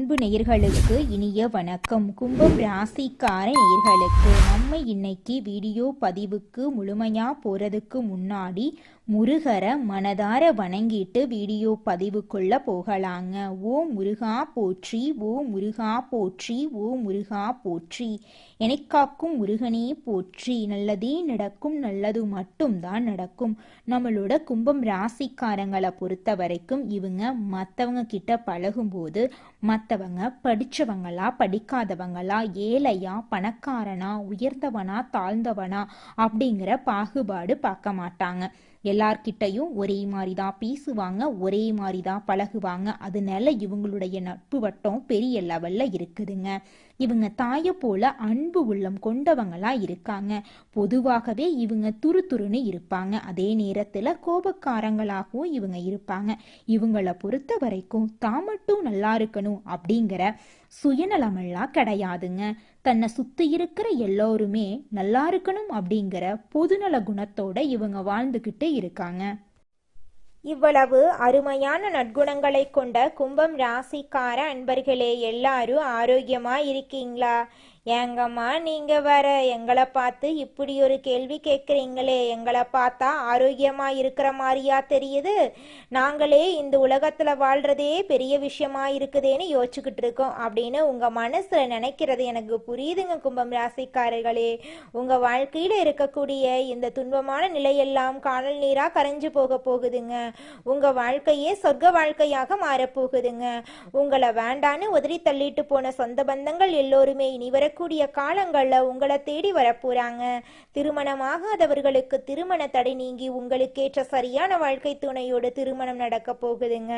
அன்பு நேயர்களுக்கு இனிய வணக்கம். கும்பம் ராசிக்கார நேயர்களுக்கு நம்ம இன்னைக்கு வீடியோ பதிவுக்கு முழுமையா போறதுக்கு முன்னாடி முருகரை மனதார வணங்கிட்டு வீடியோ பதிவுக்குள்ள போகலாங்க. ஓ முருகா போற்றி, ஓ முருகா போற்றி, ஓ முருகா போற்றி, எனக்காக்கும் முருகனே போற்றி. நல்லதே நடக்கும், நல்லது மட்டும்தான் நடக்கும். நம்மளோட கும்பம் ராசிக்காரங்களை பொறுத்த வரைக்கும் இவங்க மற்றவங்க கிட்ட பழகும்போது மற்றவங்க படித்தவங்களா படிக்காதவங்களா, ஏழையா பணக்காரனா, உயர்ந்தவனா தாழ்ந்தவனா அப்படிங்கிற பாகுபாடு பார்க்க மாட்டாங்க. எல்லார்கிட்டையும் ஒரே மாதிரி தான் பேசுவாங்க, ஒரே மாதிரி தான் பழகுவாங்க. அதனால இவங்களுடைய நட்பு வட்டம் பெரிய லெவல்ல இருக்குதுங்க. இவங்க தாயை போல அன்பு உள்ளம் கொண்டவங்களா இருக்காங்க. பொதுவாகவே இவங்க துருதுருன்னு இருப்பாங்க. அதே நேரத்துல கோபக்காரங்களாகவும் இவங்க இருப்பாங்க. இவங்களை பொறுத்த வரைக்கும் தான் மட்டும் நல்லா இருக்கணும் அப்படிங்கிற சுயநலமெல்லாம் கிடையாதுங்க. தன்னை சுத்தி இருக்கிற எல்லோருமே நல்லா இருக்கணும் அப்படிங்கிற பொதுநல குணத்தோட இவங்க வாழ்ந்துகிட்டு இருக்காங்க. இவ்வளவு அருமையான நற்குணங்களை கொண்ட கும்பம் ராசிக்கார அன்பர்களே, எல்லாரும் ஆரோக்கியமா இருக்கீங்களா? ஏங்கம்மா நீங்க வேற எங்களை பார்த்து இப்படி ஒரு கேள்வி கேட்குறீங்களே, எங்களை பார்த்தா ஆரோக்கியமா இருக்கிற மாதிரியா தெரியுது? நாங்களே இந்த உலகத்துல வாழ்றதே பெரிய விஷயமா இருக்குதேன்னு யோசிச்சுக்கிட்டு இருக்கோம் அப்படின்னு உங்க மனசுல நினைக்கிறது எனக்கு புரியுதுங்க. கும்பம் ராசிக்காரர்களே, உங்க வாழ்க்கையில இருக்கக்கூடிய இந்த துன்பமான நிலையெல்லாம் காணல் நீரா கரைஞ்சு போக போகுதுங்க. உங்க வாழ்க்கையே சொர்க்க வாழ்க்கையாக மாறப்போகுதுங்க. உங்களை வேண்டான்னு உதறி தள்ளிட்டு போன சொந்த பந்தங்கள் எல்லோருமே இனி வரக்கூடிய காலங்கள்ல உங்களை தேடி வரப்போறாங்க. திருமணமாகாதவர்களுக்கு திருமண தடை நீங்கி உங்களுக்கு ஏற்ற சரியான வாழ்க்கை துணையோடு திருமணம் நடக்க போகுதுங்க.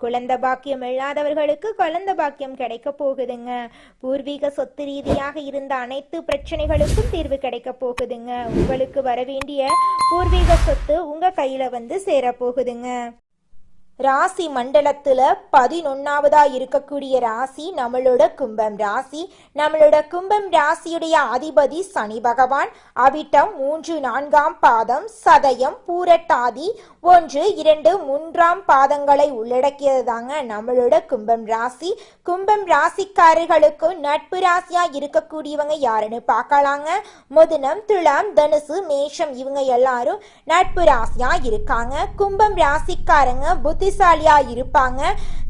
குழந்தை பாக்கியம் இல்லாதவர்களுக்கு குழந்தை பாக்கியம் கிடைக்க போகுதுங்க. பூர்வீக சொத்து ரீதியாக இருந்த அனைத்து பிரச்சனைகளுக்கும் தீர்வு கிடைக்க போகுதுங்க. உங்களுக்கு வர வேண்டிய பூர்வீக சொத்து உங்க கையில வந்து சேர போகுதுங்க. ராசி மண்டலத்துல 11வதா இருக்கக்கூடிய ராசி நம்மளோட கும்பம் ராசி. நம்மளோட கும்பம் ராசியுடைய அதிபதி சனி பகவான். அவிட்டம் 3, 4ஆம் பாதம், சதயம், பூரட்டாதி 1, 2, 3ஆம் பாதங்களை உள்ளடக்கியது தாங்க நம்மளோட கும்பம் ராசி. கும்பம் ராசிக்காரர்களுக்கு நட்பு ராசியா இருக்கக்கூடியவங்க யாருன்னு பார்க்கலாங்க. மிதுனம், துலாம், தனுசு, மேஷம் இவங்க எல்லாரும் நட்பு ராசியா இருக்காங்க. கும்பம் ராசிக்காரங்க புத்திசாலியா இருப்பாங்க.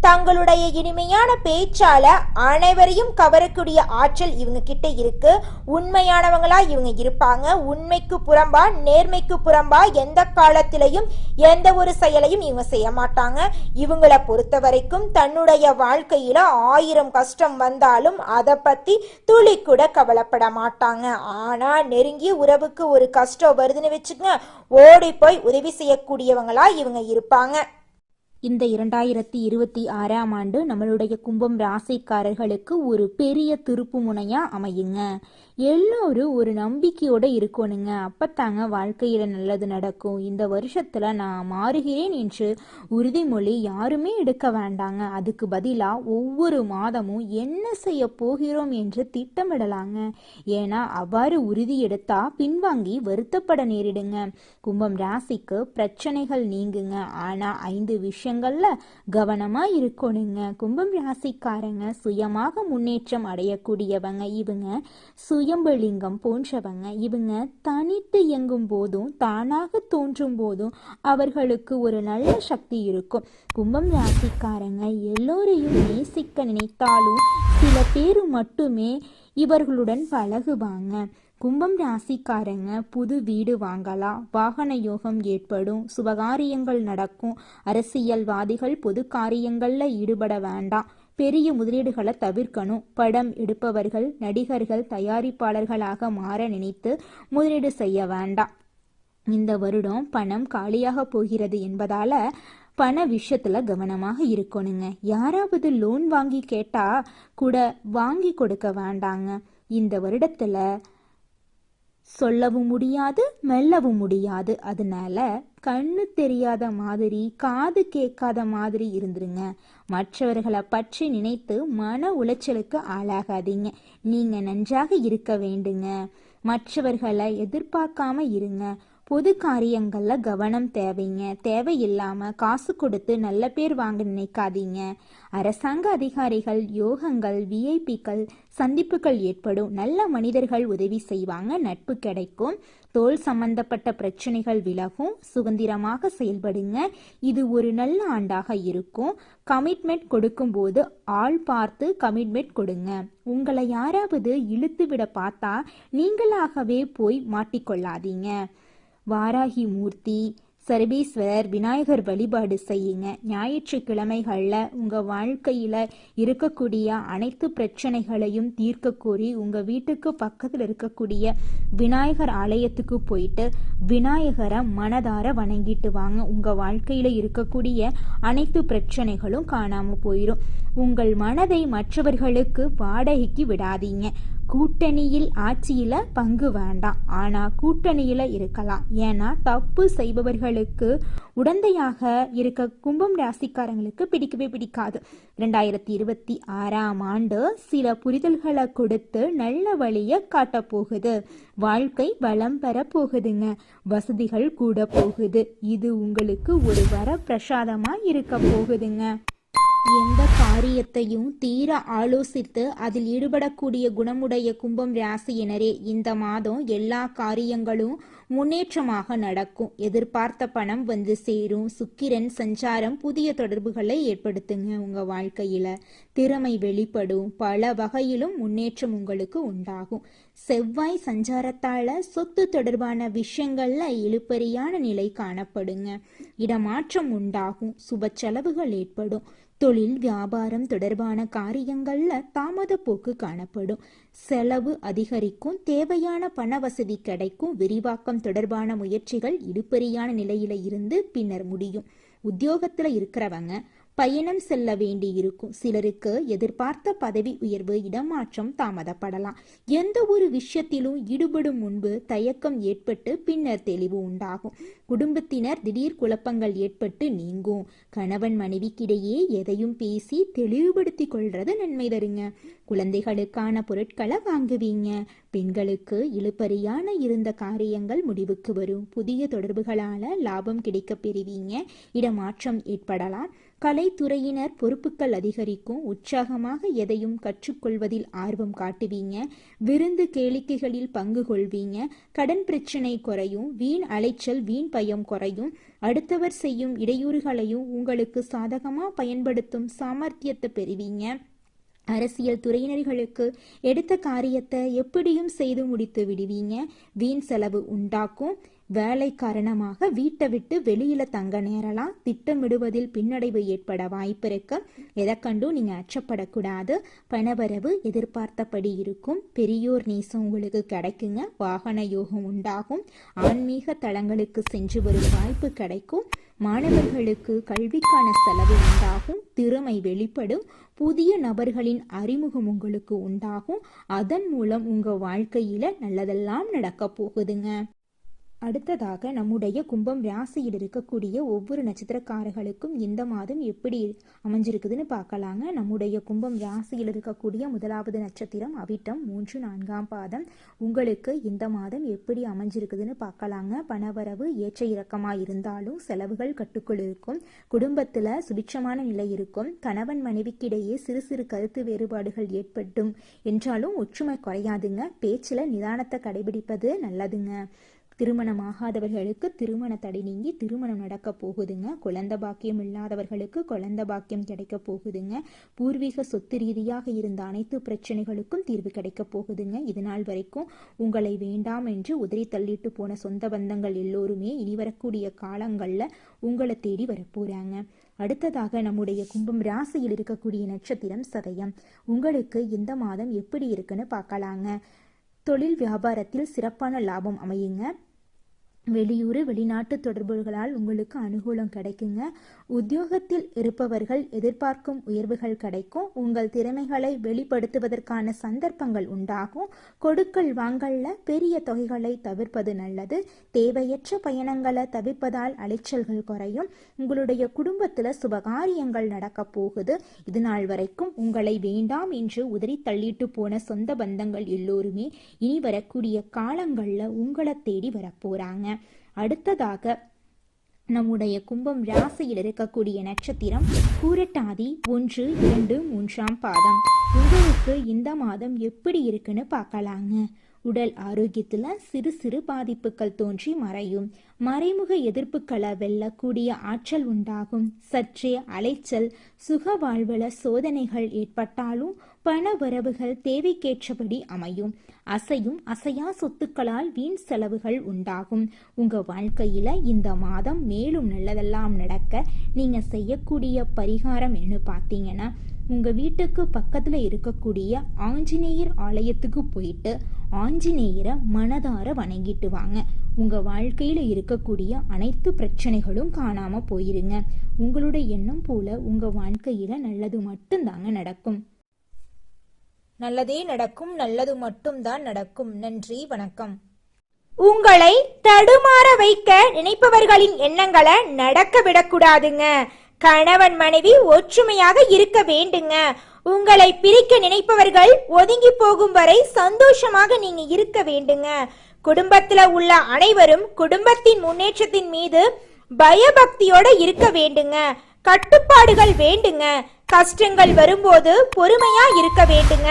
தங்களுடைய இனிமையான பேச்சால அனைவரையும் கவரக்கூடிய ஆற்றல் இவங்க கிட்ட இருக்கு. உண்மையானவங்களா இவங்க இருப்பாங்க. உண்மைக்கு புறம்பா நேர்மைக்கு புறம்பா எந்த காலத்திலையும் எந்த ஒரு செயலையும் இவங்க செய்ய மாட்டாங்க. இவங்களை பொறுத்த வரைக்கும் தன்னுடைய வாழ்க்கையில 1000 கஷ்டம் வந்தாலும் அதை பத்தி துளி கூட கவலைப்பட மாட்டாங்க. ஆனா நெருங்கிய உறவுக்கு ஒரு கஷ்டம் வருதுன்னு வச்சுக்கங்க, ஓடி போய் உதவி செய்யக்கூடியவங்களா இவங்க இருப்பாங்க. இந்த 2026ஆம் ஆண்டு நம்மளுடைய கும்பம் ராசிக்காரர்களுக்கு ஒரு பெரிய திருப்பு முனையா அமையுங்க. எல்லோரும் ஒரு நம்பிக்கையோட இருக்கணுங்க. அப்பத்தாங்க வாழ்க்கையில நல்லது நடக்கும். இந்த வருஷத்துல நான் மாறுகிறேன் என்று உறுதிமொழி யாருமே எடுக்க வேண்டாங்க. அதுக்கு பதிலா ஒவ்வொரு மாதமும் என்ன செய்ய போகிறோம் என்று திட்டமிடலாங்க. ஏன்னா அவ்வாறு உறுதி எடுத்தா பின்வாங்கி வருத்தப்பட நேரிடுங்க. கும்பம் ராசிக்கு பிரச்சனைகள் நீங்குங்க. ஆனா 5 விஷயங்கள்ல கவனமா இருக்கணுங்க. கும்பம் ராசிக்காரங்க சுயமாக முன்னேற்றம் அடையக்கூடியவங்க. இவங்க சுயம்பலிங்கம் போன்றவங்க. இவங்க தனித்து இயங்கும் போதும் தானாக தோன்றும் போதும் அவர்களுக்கு ஒரு நல்ல சக்தி இருக்கும். கும்பம் ராசிக்காரங்க எல்லோரையும் நேசிக்க நினைத்தாலும் சில பேர் மட்டுமே இவர்களுடன் பழகுவாங்க. கும்பம் ராசிக்காரங்க புது வீடு வாங்கலாம், வாகன யோகம் ஏற்படும், சுபகாரியங்கள் நடக்கும். அரசியல்வாதிகள் பொது காரியங்கள்ல ஈடுபட வேண்டாம். பெரிய முதலீடுகளை தவிர்க்கணும். படம் எடுப்பவர்கள், நடிகர்கள், தயாரிப்பாளர்களாக மாற நினைத்து முதலீடு செய்ய வேண்டாம். இந்த வருடம் பணம் காலியாக போகிறது என்பதால பண விஷயத்துல கவனமாக இருக்கணுங்க. யாராவது லோன் வாங்கி கேட்டா கூட வாங்கி கொடுக்க வேண்டாங்க. இந்த வருடத்துல சொல்லவும் முடியாது, மெல்லவும் முடியாது. அதனால கண்ணு தெரியாத மாதிரி, காது கேட்காத மாதிரி இருந்துருங்க. மற்றவர்களை பற்றி நினைத்து மன உளைச்சலுக்கு ஆளாகாதீங்க. நீங்க நன்றாக இருக்க வேண்டுங்க. மற்றவர்களை எதிர்பார்க்காம இருங்க. பொது காரியங்கள்ல கவனம் தேவைங்க. தேவையில்லாம காசு கொடுத்து நல்ல பேர் வாங்க நினைக்காதீங்க. அரசாங்க அதிகாரிகள், யோகங்கள், விஐபிக்கள் சந்திப்புகள் ஏற்படும். நல்ல மனிதர்கள் உதவி செய்வாங்க. நட்பு கிடைக்கும். தோல் சம்பந்தப்பட்ட பிரச்சனைகள் விலகும். சுதந்திரமாக செயல்படுங்க. இது ஒரு நல்ல ஆண்டாக இருக்கும். கமிட்மெண்ட் கொடுக்கும்போது ஆள் பார்த்து கமிட்மெண்ட் கொடுங்க. உங்களை யாராவது இழுத்து விட பார்த்தா நீங்களாகவே போய் மாட்டிக்கொள்ளாதீங்க. வாராகி மூர்த்தி, சர்வேஸ்வரர், விநாயகர் வழிபாடு செய்யுங்க. ஞாயிற்றுக்கிழமைகளில் உங்கள் வாழ்க்கையில் இருக்கக்கூடிய அனைத்து பிரச்சனைகளையும் தீர்க்க கோரி உங்கள் வீட்டுக்கு பக்கத்தில் இருக்கக்கூடிய விநாயகர் ஆலயத்துக்கு போயிட்டு விநாயகரை மனதார வணங்கிட்டு வாங்க. உங்கள் வாழ்க்கையில் இருக்கக்கூடிய அனைத்து பிரச்சனைகளும் காணாமல் போயிடும். உங்கள் மனதை மற்றவர்களுக்கு வாடகைக்கு விடாதீங்க. கூட்டணியில் ஆட்சியில பங்கு வேண்டாம், ஆனா கூட்டணியில இருக்கலாம். ஏன்னா தப்பு செய்பவர்களுக்கு உடந்தையாக இருக்க கும்பம் ராசிக்காரங்களுக்கு பிடிக்கவே பிடிக்காது. 2026ஆம் ஆண்டு சில புரிதல்களை கொடுத்து நல்ல வழியை காட்ட போகுது. வாழ்க்கை வளம் பெற போகுதுங்க. வசதிகள் கூட போகுது. இது உங்களுக்கு ஒரு வரப்பிரசாதமா இருக்க போகுதுங்க. எந்த காரியத்தையும் தீர ஆலோசித்து அதில் ஈடுபடக்கூடிய குணமுடைய கும்பம் ராசியினரே, இந்த மாதம் எல்லா காரியங்களும் முன்னேற்றமாக நடக்கும். எதிர்பார்த்த பணம் வந்து சேரும். சுக்கிரன் சஞ்சாரம் புதிய தொடர்புகளை ஏற்படுத்துங்க. உங்க வாழ்க்கையில திறமை வெளிப்படும். பல வகையிலும் முன்னேற்றம் உங்களுக்கு உண்டாகும். செவ்வாய் சஞ்சாரத்தால சொத்து தொடர்பான விஷயங்கள்ல இழுபறியான நிலை காணப்படுங்க. இடமாற்றம் உண்டாகும். சுப செலவுகள் ஏற்படும். தொழில் வியாபாரம் தொடர்பான காரியங்கள்ல தாமத போக்கு காணப்படும். செலவு அதிகரிக்கும். தேவையான பண வசதி கிடைக்கும். விரிவாக்கம் தொடர்பான முயற்சிகள் இழுபறியான நிலையில இருந்து பின்னர் முடியும். உத்தியோகத்துல இருக்கிறவங்க பயணம் செல்ல வேண்டி இருக்கும். சிலருக்கு எதிர்பார்த்த பதவி உயர்வு, இடமாற்றம் தாமதப்படலாம். எந்த ஒரு விஷயத்திலும் ஈடுபடும் முன்பு தயக்கம் ஏற்பட்டு பின்னர் தெளிவு உண்டாகும். குடும்பத்தினர் திடீர் குழப்பங்கள் ஏற்பட்டு நீங்கும். கணவன் மனைவிக்கிடையே எதையும் பேசி தெளிவுபடுத்தி கொள்றது நன்மை தருங்க. குழந்தைகளுக்கான பொருட்களை வாங்குவீங்க. பெண்களுக்கு இழுபறியான இருந்த காரியங்கள் முடிவுக்கு வரும். புதிய தொடர்புகளால லாபம் கிடைக்க பெறுவீங்க. இடமாற்றம் ஏற்படலாம். கலைத்துறையினர் பொறுப்புகள் அதிகரிக்கும். உற்சாகமாக எதையும் கற்றுக்கொள்வதில் ஆர்வம் காட்டுவீங்க. விருந்து கேளிக்கைகளில் பங்கு கொள்வீங்க. கடன் பிரச்சனை குறையும். வீண் அலைச்சல், வீண் பயம் குறையும். அடுத்தவர் செய்யும் இடையூறுகளையும் உங்களுக்கு சாதகமா பயன்படுத்தும் சாமர்த்தியத்தை பெறுவீங்க. அரசியல் துறையினர்களுக்கு எடுத்த காரியத்தை எப்படியும் செய்து முடித்து விடுவீங்க. வீண் செலவு உண்டாக்கும். வேலை காரணமாக வீட்டை விட்டு வெளியில தங்க நேரலாம். திட்டமிடுவதில் பின்னடைவு ஏற்பட வாய்ப்பு இருக்கு. எதை கண்டும் நீங்க அச்சப்படக்கூடாது. பணவரவு எதிர்பார்த்தபடி இருக்கும். பெரியோர் நேசம் உங்களுக்கு கிடைக்குங்க. வாகன யோகம் உண்டாகும். ஆன்மீக தலங்களுக்கு சென்று வரும் வாய்ப்பு கிடைக்கும். மாணவர்களுக்கு கல்விக்கான செலவு உண்டாகும். திறமை வெளிப்படும். புதிய நபர்களின் அறிமுகம் உங்களுக்கு உண்டாகும். அதன் மூலம் உங்க வாழ்க்கையில நல்லதெல்லாம் நடக்க போகுதுங்க. அடுத்ததாக நம்முடைய கும்பம் ராசியில் இருக்கக்கூடிய ஒவ்வொரு நட்சத்திரக்காரர்களுக்கும் இந்த மாதம் எப்படி அமைஞ்சிருக்குதுன்னு பார்க்கலாங்க. நம்முடைய கும்பம் ராசியில் இருக்கக்கூடிய முதலாவது நட்சத்திரம் அவிட்டம் 3, 4ஆம் பாதம். உங்களுக்கு இந்த மாதம் எப்படி அமைஞ்சிருக்குதுன்னு பார்க்கலாங்க. பணவரவு ஏற்ற இறக்கமாக இருந்தாலும் செலவுகள் கட்டுக்குள் இருக்கும். குடும்பத்தில் சுபிட்சமான நிலை இருக்கும். கணவன் மனைவிக்கிடையே சிறு சிறு கருத்து வேறுபாடுகள் ஏற்பட்டும் என்றாலும் ஒற்றுமை குறையாதுங்க. பேச்சில் நிதானத்தை கடைபிடிப்பது நல்லதுங்க. திருமணமாகாதவர்களுக்கு திருமண தடை நீங்கி திருமணம் நடக்க போகுதுங்க. குழந்தை பாக்கியம் இல்லாதவர்களுக்கு குழந்தை பாக்கியம் கிடைக்க போகுதுங்க. பூர்வீக சொத்து ரீதியாக இருந்த அனைத்து பிரச்சனைகளுக்கும் தீர்வு கிடைக்க போகுதுங்க. இதனால் வரைக்கும் உங்களை வேண்டாம் என்று உதறி தள்ளிட்டு போன சொந்த பந்தங்கள் எல்லோருமே இனி வரக்கூடிய காலங்கள்ல உங்களை தேடி வரப்போறாங்க. அடுத்ததாக நம்முடைய கும்பம் ராசியில் இருக்கக்கூடிய நட்சத்திரம் சதயம். உங்களுக்கு இந்த மாதம் எப்படி இருக்குன்னு பார்க்கலாங்க. தொழில் வியாபாரத்தில் சிறப்பான லாபம் அமையுங்க. வெளியூர் வெளிநாட்டு தொடர்புகளால் உங்களுக்கு அனுகூலம் கிடைக்குங்க. உத்தியோகத்தில் இருப்பவர்கள் எதிர்பார்க்கும் உயர்வுகள் கிடைக்கும். உங்கள் திறமைகளை வெளிப்படுத்துவதற்கான சந்தர்ப்பங்கள் உண்டாகும். கொடுக்கல் வாங்கல்ல பெரிய தொகைகளை தவிர்ப்பது நல்லது. தேவையற்ற பயணங்களை தவிர்ப்பதால் அலைச்சல்கள் குறையும். உங்களுடைய குடும்பத்தில் சுபகாரியங்கள் நடக்க போகுது. இது நாள் வரைக்கும் உங்களை வேண்டாம் என்று உதறி தள்ளிட்டு போன சொந்த பந்தங்கள் எல்லோருமே இனி வரக்கூடிய காலங்களில் உங்களை தேடி வரப்போறாங்க. அடுத்ததாக நம்முடைய கும்பம் ராசியில் இருக்கக்கூடிய நட்சத்திரம் பூரட்டாதி 1, 2, 3ஆம் பாதம். உங்களுக்கு இந்த மாதம் எப்படி இருக்குன்னு பார்க்கலாங்க. உடல் ஆரோக்கியத்தில் சிறு சிறு பாதிப்புகள் தோன்றி மறையும். மறைமுக எதிர்ப்புகளை வெல்லக்கூடிய ஆற்றல் உண்டாகும். சற்றே அலைச்சல், சுக வாழ்வல சோதனைகள் ஏற்பட்டாலும் பண வரவுகள் தேவைக்கேற்றபடி அமையும். அசையும் அசையா சொத்துக்களால் வீண் செலவுகள் உண்டாகும். உங்க வாழ்க்கையில இந்த மாதம் மேலும் நல்லதெல்லாம் நடக்க நீங்க செய்யக்கூடிய பரிகாரம் என்ன பார்த்தீங்கன்னா, உங்க வீட்டுக்கு பக்கத்துல இருக்கக்கூடிய ஆஞ்சநேயர் ஆலயத்துக்கு போயிட்டு ஆஞ்சநேயரை மனதார வணங்கிட்டு வாங்க. உங்க வாழ்க்கையில இருக்கக்கூடிய அனைத்து பிரச்சனைகளும் காணாம போயிருங்க. உங்களுடைய எண்ணம் போல உங்க வாழ்க்கையில நல்லது மட்டும்தாங்க நடக்கும். நல்லதே நடக்கும், நல்லது மட்டும்தான் நடக்கும். நன்றி, வணக்கம். உங்களை தடுமாற வைக்க நினைப்பவர்களின் எண்ணங்களை நடக்க விடக்கூடாதுங்க. கணவன் மனைவி ஒற்றுமையாக இருக்க வேண்டுங்க. உங்களை பிரிக்க நினைப்பவர்கள் ஒதுங்கி போகும் வரை சந்தோஷமாக நீங்க இருக்க வேண்டுங்க. குடும்பத்துல உள்ள அனைவரும் குடும்பத்தின் முன்னேற்றத்தின் மீது பயபக்தியோட இருக்க வேண்டுங்க. கட்டுப்பாடுகள் வேண்டுங்க. கஷ்டங்கள் வரும்போது பொறுமையா இருக்க வேண்டுங்க.